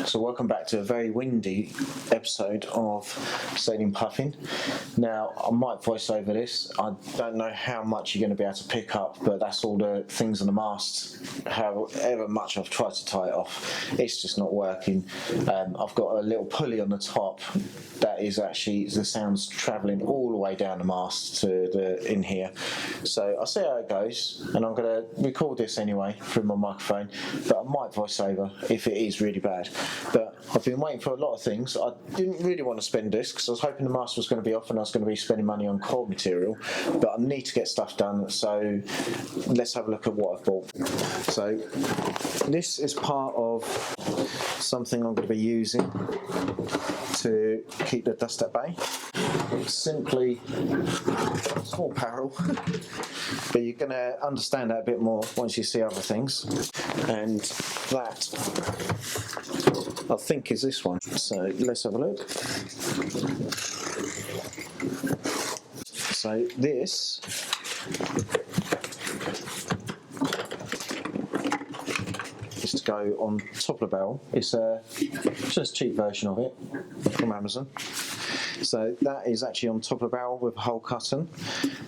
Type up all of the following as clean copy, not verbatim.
So welcome back to a very windy episode of Sailing Puffin. Now I might voice over this. I don't know how much you're going to be able to pick up, but that's all the things on the mast. However much I've tried to tie it off, it's just not working. I've got a little pulley on the top that is actually the sound's travelling all the way down the mast to the in here. So I'll see how it goes, and I'm going to record this anyway through my microphone, but I might voice over if it is really bad. But I've been waiting for a lot of things. I didn't really want to spend this because I was hoping the mast was going to be off and I was going to be spending money on cord material, but I need to get stuff done, so let's have a look at what I've bought. So this is part of something I'm going to be using to keep the dust at bay. It's simply a small barrel, but you're going to understand that a bit more once you see other things. And that, I think, is this one. So let's have a look. So this is to go on top of the barrel. It's just a cheap version of it from Amazon. So that is actually on top of the barrel with a hole cut in,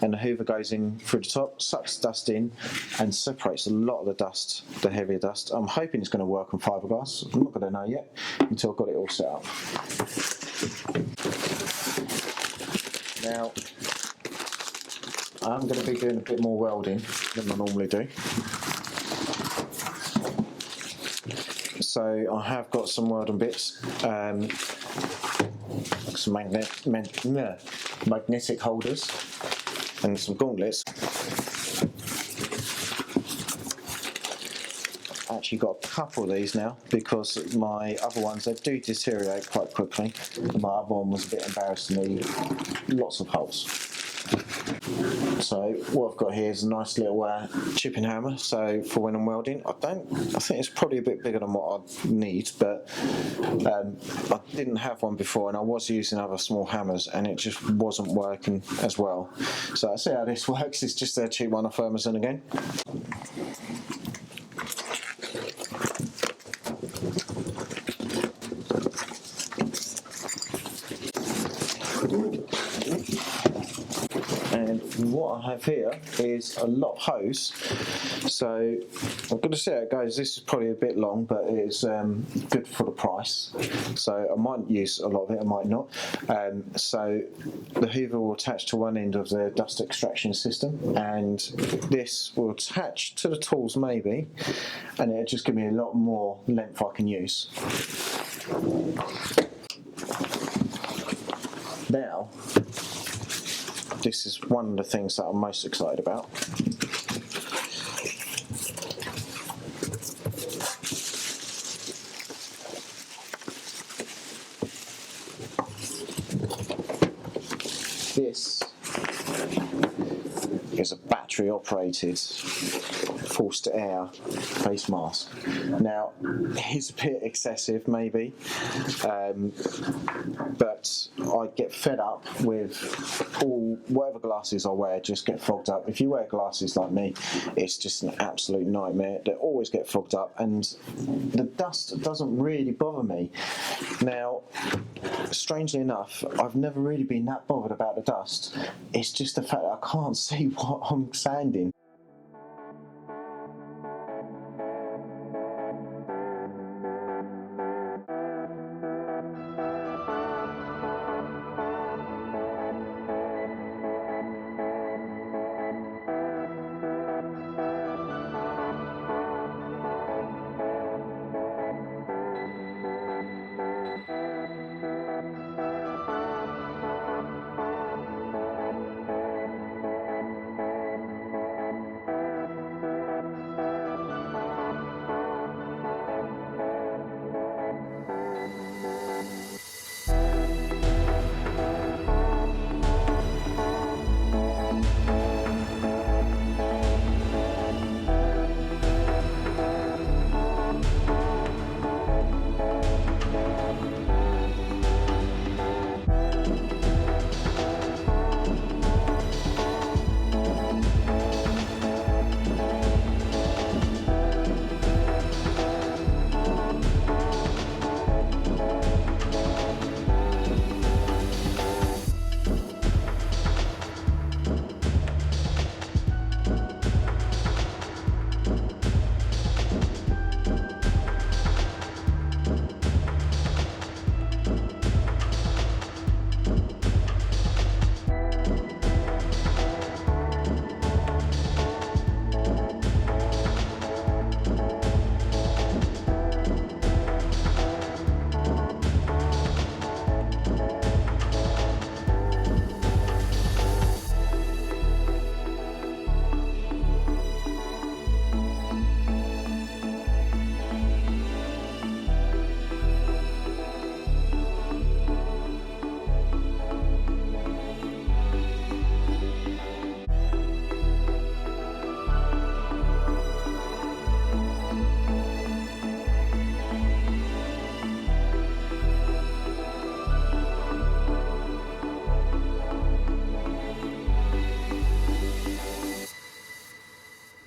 and the hoover goes in through the top, sucks dust in and separates a lot of the dust, the heavier dust. I'm hoping it's going to work on fiberglass. I'm not going to know yet until I've got it all set up. Now I'm going to be doing a bit more welding than I normally do. So I have got some welding bits, some magnetic holders and some gauntlets. Actually got a couple of these now because my other ones, they do deteriorate quite quickly. My other one was a bit embarrassingly lots of holes. So what I've got here is a nice little chipping hammer, so for when I'm welding. I think it's probably a bit bigger than what I need, but I didn't have one before and I was using other small hammers and it just wasn't working as well. So I'll see how this works. It's just a cheap one off Amazon again. And what I have here is a lot of hose, so I'm going to see how it goes. This is probably a bit long, but it's good for the price, so I might use a lot of it, I might not. So the hoover will attach to one end of the dust extraction system, and this will attach to the tools maybe, and it'll just give me a lot more length I can use. Now, this is one of the things that I'm most excited about. This is a battery operated forced air face mask. Now it's a bit excessive maybe, but I get fed up with whatever glasses I wear just get fogged up. If you wear glasses like me, it's just an absolute nightmare. They always get fogged up and the dust doesn't really bother me. Now, strangely enough, I've never really been that bothered about the dust. It's just the fact that I can't see what I'm sanding.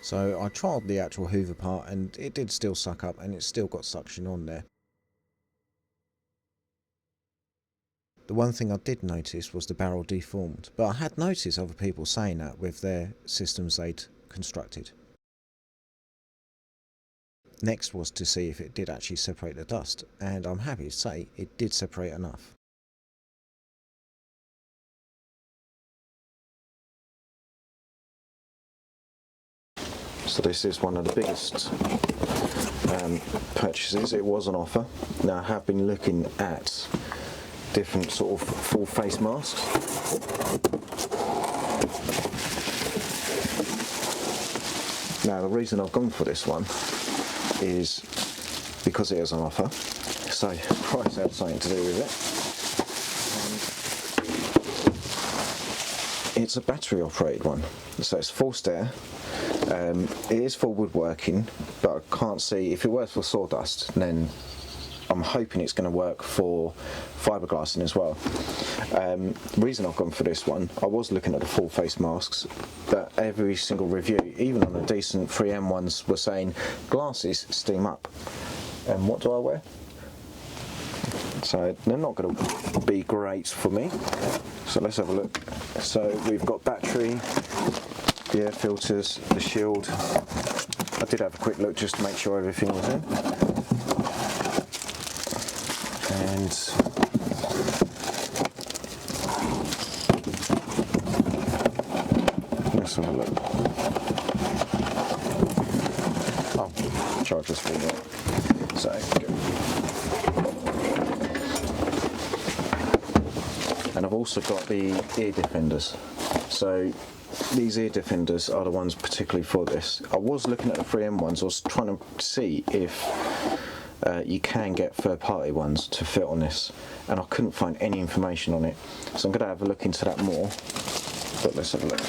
So I tried the actual hoover part and it did still suck up, and it's still got suction on there. The one thing I did notice was the barrel deformed, but I had noticed other people saying that with their systems they'd constructed. Next was to see if it did actually separate the dust, and I'm happy to say it did separate enough. So this is one of the biggest purchases. It was on offer. Now I have been looking at different sort of full face masks. Now the reason I've gone for this one is because it is on offer, so price had something to do with it. It's a battery operated one, so it's forced air. It is for woodworking, but I can't see if it works for sawdust, then I'm hoping it's going to work for fiberglassing as well. The reason I've gone for this one, I was looking at the full face masks, but every single review, even on the decent 3M ones, were saying glasses steam up. And what do I wear? So they're not going to be great for me. So let's have a look. So we've got battery, the air filters, the shield. I did have a quick look just to make sure everything was in. And let's have a look. Oh, charger's full there. So good. And I've also got the ear defenders. So these ear defenders are the ones particularly for this. I was looking at the 3M ones. I was trying to see if you can get third-party ones to fit on this, and I couldn't find any information on it. So I'm going to have a look into that more. But let's have a look.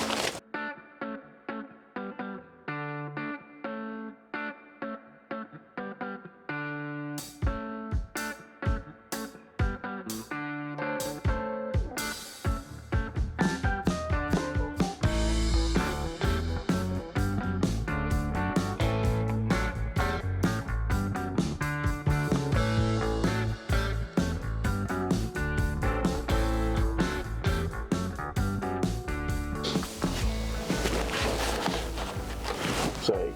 So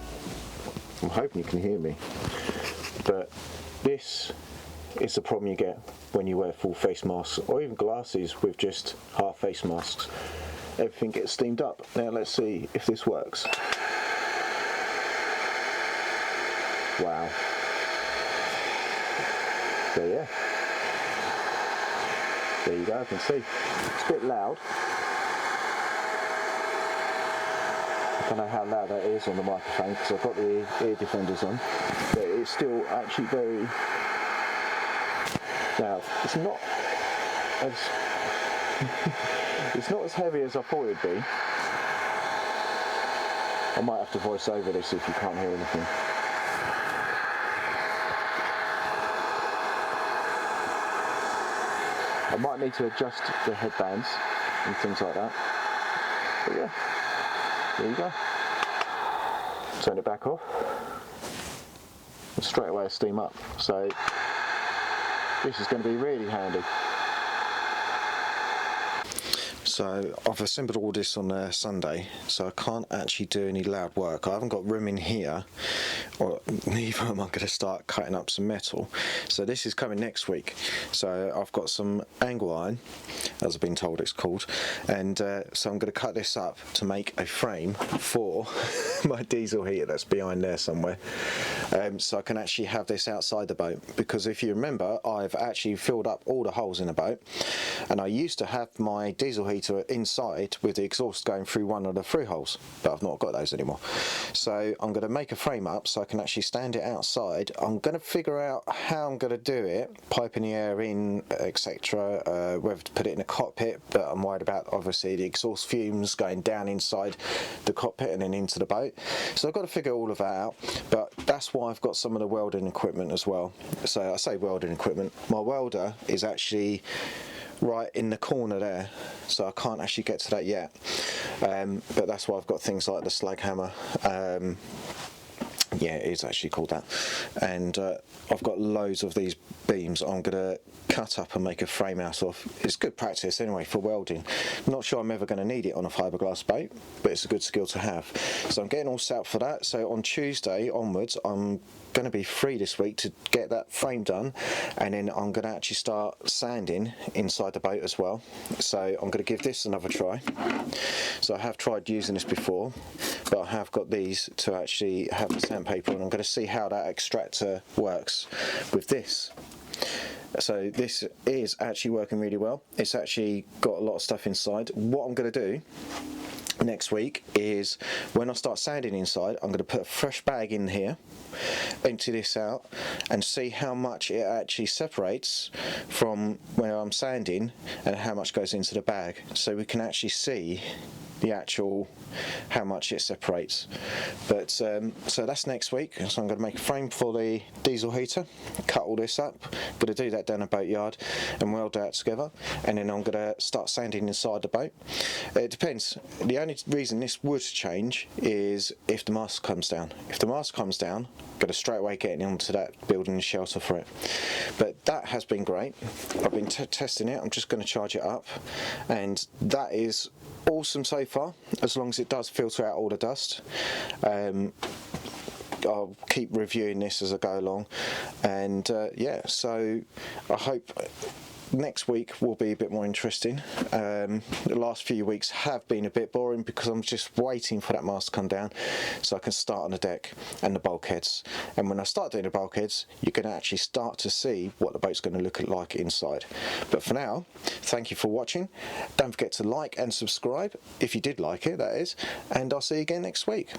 I'm hoping you can hear me, but this is the problem you get when you wear full face masks or even glasses with just half face masks. Everything gets steamed up. Now let's see if this works. Wow. So yeah, there you go. I can see it's a bit loud. I don't know how loud that is on the microphone because I've got the ear defenders on, but it's still actually very. Now it's not as it's not as heavy as I thought it'd be. I might have to voice over this if you can't hear anything. I might need to adjust the headbands and things like that. But yeah. There you go. Turn it back off. And straight away steam up. So this is going to be really handy. So I've assembled all this on Sunday, so I can't actually do any loud work. I haven't got room in here, or neither am I going to start cutting up some metal. So this is coming next week. So I've got some angle iron, as I've been told it's called, and so I'm going to cut this up to make a frame for my diesel heater that's behind there somewhere. So I can actually have this outside the boat, because if you remember, I've actually filled up all the holes in the boat, and I used to have my diesel heater inside with the exhaust going through one of the through holes, but I've not got those anymore. So I'm going to make a frame up so I can actually stand it outside. I'm going to figure out how I'm going to do it, piping the air in, etc., whether to put it in a cockpit, but I'm worried about obviously the exhaust fumes going down inside the cockpit and then into the boat. So I've got to figure all of that out, but that's why I've got some of the welding equipment as well. So I say welding equipment, my welder is actually right in the corner there, so I can't actually get to that yet, but that's why I've got things like the slag hammer. Yeah, it is actually called that, and I've got loads of these beams I'm going to cut up and make a frame out of. It's good practice anyway for welding. Not sure I'm ever going to need it on a fiberglass boat, but it's a good skill to have. So I'm getting all set up for that. So on Tuesday onwards I'm going to be free this week to get that frame done, and then I'm going to actually start sanding inside the boat as well. So I'm going to give this another try. So I have tried using this before, but I have got these to actually have the sandpaper, and I'm going to see how that extractor works with this. So this is actually working really well. It's actually got a lot of stuff inside. What I'm going to do next week is, when I start sanding inside, I'm going to put a fresh bag in here, empty this out, and see how much it actually separates from where I'm sanding and how much goes into the bag, so we can actually see the actual how much it separates. But so that's next week. So I'm going to make a frame for the diesel heater, cut all this up, going to do that down a boat yard and weld that together, and then I'm going to start sanding inside the boat. It depends. The only reason this would change is if the mast comes down. If the mast comes down, I'm going to straight away get onto that, building a shelter for it. But that has been great. I've been testing it. I'm just going to charge it up, and that is awesome so far, as long as it does filter out all the dust. I'll keep reviewing this as I go along, and yeah, so I hope next week will be a bit more interesting. The last few weeks have been a bit boring because I'm just waiting for that mast to come down so I can start on the deck and the bulkheads, and when I start doing the bulkheads you're going to actually start to see what the boat's going to look like inside. But for now, thank you for watching. Don't forget to like and subscribe if you did like it, that is, and I'll see you again next week.